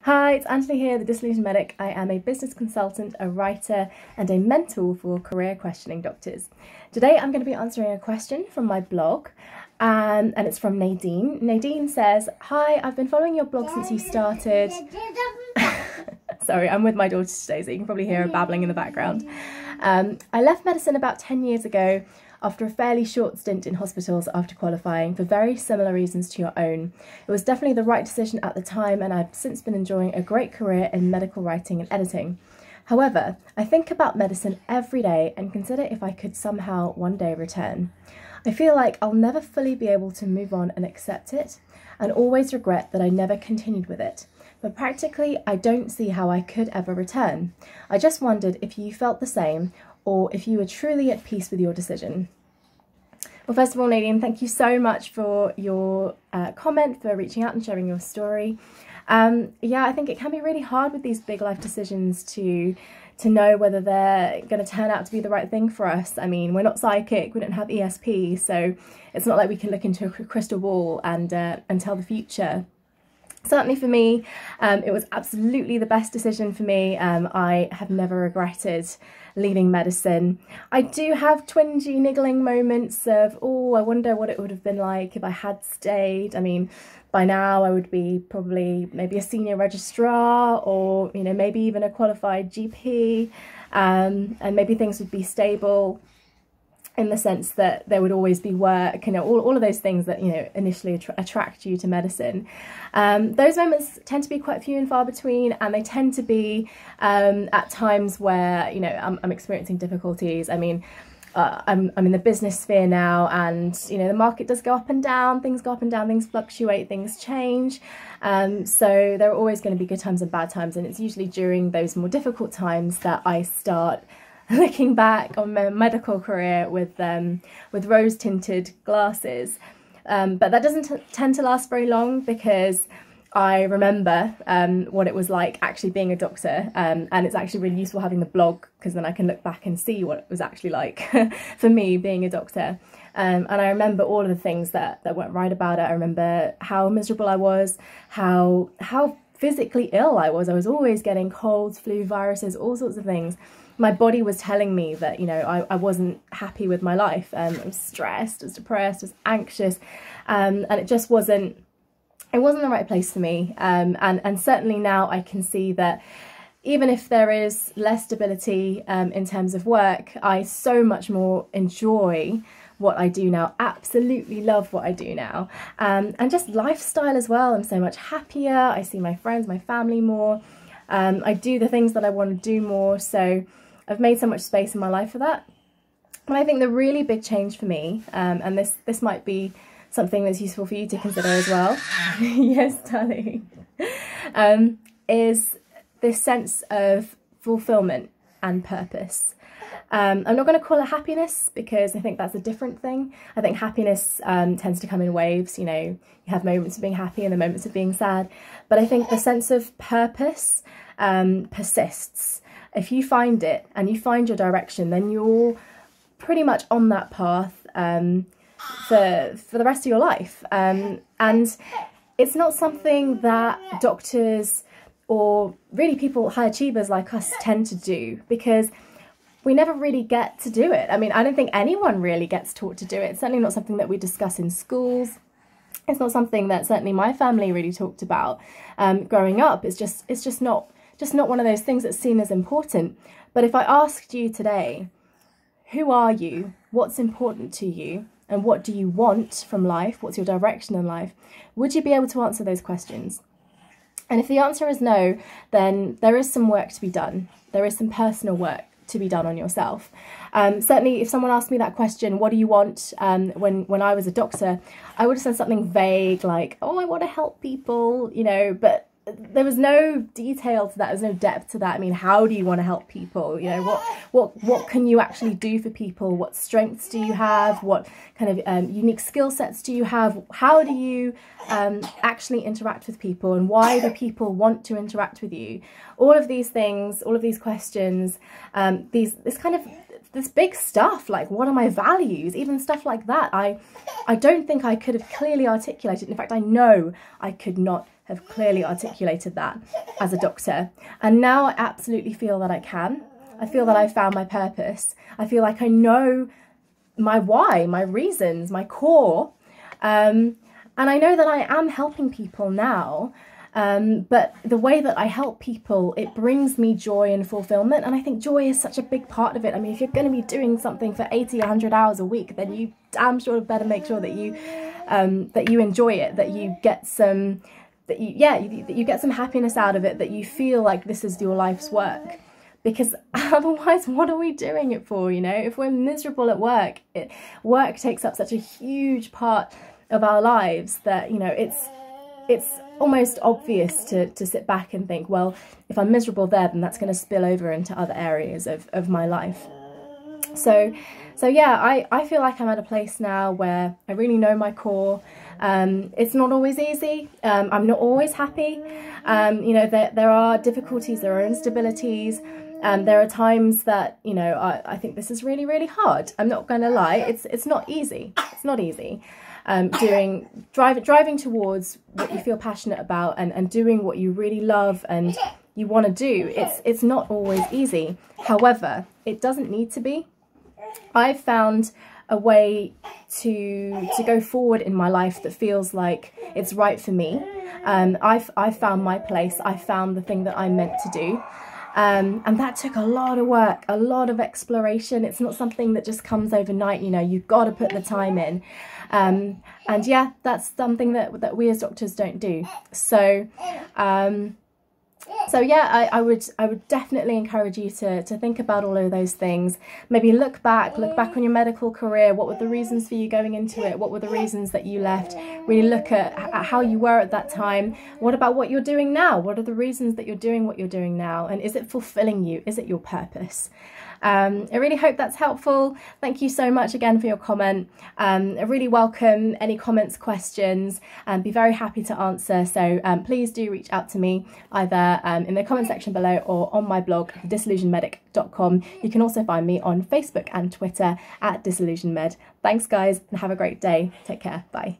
Hi, it's Anthony here, the Disillusioned Medic. I am a business consultant, a writer, and a mentor for career questioning doctors. Today I'm going to be answering a question from my blog, and it's from Nadine. Nadine says, "Hi, I've been following your blog since you started." Sorry, I'm with my daughter today, so you can probably hear her babbling in the background. I left medicine about 10 years ago after a fairly short stint in hospitals after qualifying for very similar reasons to your own. It was definitely the right decision at the time, and I've since been enjoying a great career in medical writing and editing. However, I think about medicine every day and consider if I could somehow one day return. I feel like I'll never fully be able to move on and accept it, and always regret that I never continued with it. But practically, I don't see how I could ever return. I just wondered if you felt the same, or if you were truly at peace with your decision. Well, first of all, Nadine, thank you so much for your comment, for reaching out and sharing your story. Yeah, I think it can be really hard with these big life decisions to know whether they're going to turn out to be the right thing for us. I mean, we're not psychic, we don't have ESP, so it's not like we can look into a crystal ball and tell the future. Certainly for me, it was absolutely the best decision for me. I have never regretted leaving medicine. I do have twingy, niggling moments of, oh, I wonder what it would have been like if I had stayed. I mean, by now I would be probably maybe a senior registrar, or, you know, maybe even a qualified GP, and maybe things would be stable in the sense that there would always be work, you know, all of those things that, you know, initially attract you to medicine. Those moments tend to be quite few and far between, and they tend to be at times where, you know, I'm experiencing difficulties. I mean, I'm in the business sphere now, and, you know, the market does go up and down, things go up and down, things fluctuate, things change. So there are always going to be good times and bad times, and it's usually during those more difficult times that I start looking back on my medical career with rose-tinted glasses. But that doesn't tend to last very long, because I remember what it was like actually being a doctor, and it's actually really useful having the blog, because then I can look back and see what it was actually like for me being a doctor. And I remember all of the things that weren't right about it. I remember how miserable I was, how physically ill I was. I was always getting colds, flu, viruses, all sorts of things. My body was telling me that, you know, I wasn't happy with my life. I was stressed, I was depressed, I was anxious, and it just wasn't the right place for me. And certainly now I can see that even if there is less stability in terms of work, I so much more enjoy what I do now, absolutely love what I do now, and just lifestyle as well. I'm so much happier, I see my friends, my family more, I do the things that I want to do more, so I've made so much space in my life for that. And I think the really big change for me, and this might be something that's useful for you to consider as well, yes, darling, is this sense of fulfillment and purpose. I'm not going to call it happiness, because I think that's a different thing. I think happiness tends to come in waves. You know, you have moments of being happy and the moments of being sad. But I think the sense of purpose persists. If you find it and you find your direction, then you're pretty much on that path for the rest of your life. And it's not something that doctors, or really people, high achievers like us, tend to do, because we never really get to do it. I mean, I don't think anyone really gets taught to do it. It's certainly not something that we discuss in schools. It's not something that certainly my family really talked about growing up. It's just not one of those things that's seen as important. But if I asked you today, who are you? What's important to you? And what do you want from life? What's your direction in life? Would you be able to answer those questions? And if the answer is no, then there is some work to be done. There is some personal work to be done on yourself. Certainly if someone asked me that question, what do you want, when I was a doctor, I would have said something vague like, oh, I want to help people, you know, but there was no detail to that, there's no depth to that. I mean, how do you want to help people? You know, what can you actually do for people? What strengths do you have? What kind of unique skill sets do you have? How do you actually interact with people, and why do people want to interact with you? All of these things, all of these questions, this big stuff, like what are my values, even stuff like that, I don't think I could have clearly articulated. In fact, I know I could not have clearly articulated that as a doctor. And now I absolutely feel that I can. I feel that I've found my purpose. I feel like I know my why, my reasons, my core. And I know that I am helping people now. But the way that I help people, it brings me joy and fulfillment. And I think joy is such a big part of it. I mean, if you're going to be doing something for 80, 100 hours a week, then you damn sure better make sure that you enjoy it, that you get some, that you get some happiness out of it, that you feel like this is your life's work. Because otherwise, what are we doing it for, you know? If we're miserable at work, work takes up such a huge part of our lives that, you know, it's almost obvious to sit back and think, well, if I'm miserable there, then that's going to spill over into other areas of my life. So yeah, I feel like I'm at a place now where I really know my core. It's not always easy. I'm not always happy. You know, there are difficulties, there are instabilities. There are times that, you know, I think this is really, really hard. I'm not going to lie. It's not easy. It's not easy. Driving towards what you feel passionate about and doing what you really love and you want to do. It's not always easy. However, it doesn't need to be. I've found a way to go forward in my life that feels like it's right for me. I've found my place. I found the thing that I'm meant to do. And that took a lot of work, a lot of exploration. It's not something that just comes overnight, you know, you've got to put the time in. And yeah, that's something that we as doctors don't do. So yeah, I would definitely encourage you to think about all of those things. Maybe look back on your medical career. What were the reasons for you going into it? What were the reasons that you left? Really look at how you were at that time. What about what you're doing now? What are the reasons that you're doing what you're doing now? And is it fulfilling you? Is it your purpose? I really hope that's helpful. Thank you so much again for your comment. I really welcome any comments, questions, and be very happy to answer. So please do reach out to me either in the comment section below or on my blog, disillusionedmedic.com. You can also find me on Facebook and Twitter at disillusionedmed. Thanks guys and have a great day. Take care. Bye.